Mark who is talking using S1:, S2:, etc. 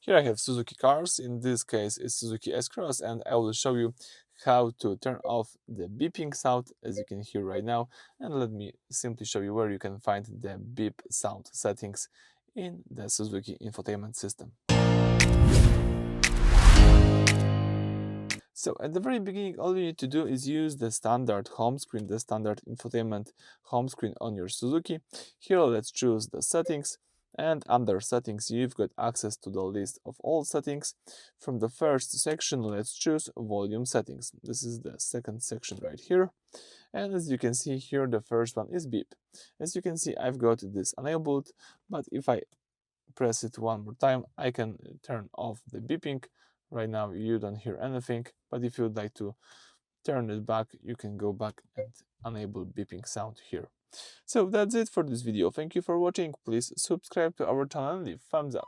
S1: Here I have Suzuki cars, in this case it's Suzuki S-Cross, and I will show you how to turn off the beeping sound as you can hear right now, and let me simply show you where you can find the beep sound settings in the Suzuki infotainment system. So at the very beginning, all you need to do is use the standard home screen, the standard infotainment home screen on your Suzuki. Here let's choose the settings, and under settings you've got access to the list of all settings. From the first section let's choose volume settings. This is the second section right here, and as you can see here the first one is beep. As you can see I've got this enabled, but if I press it one more time I can turn off the beeping. Right now you don't hear anything, but if you'd like to turn it back, you can go back and enable beeping sound here. So that's it for this video. Thank you for watching. Please subscribe to our channel and leave thumbs up.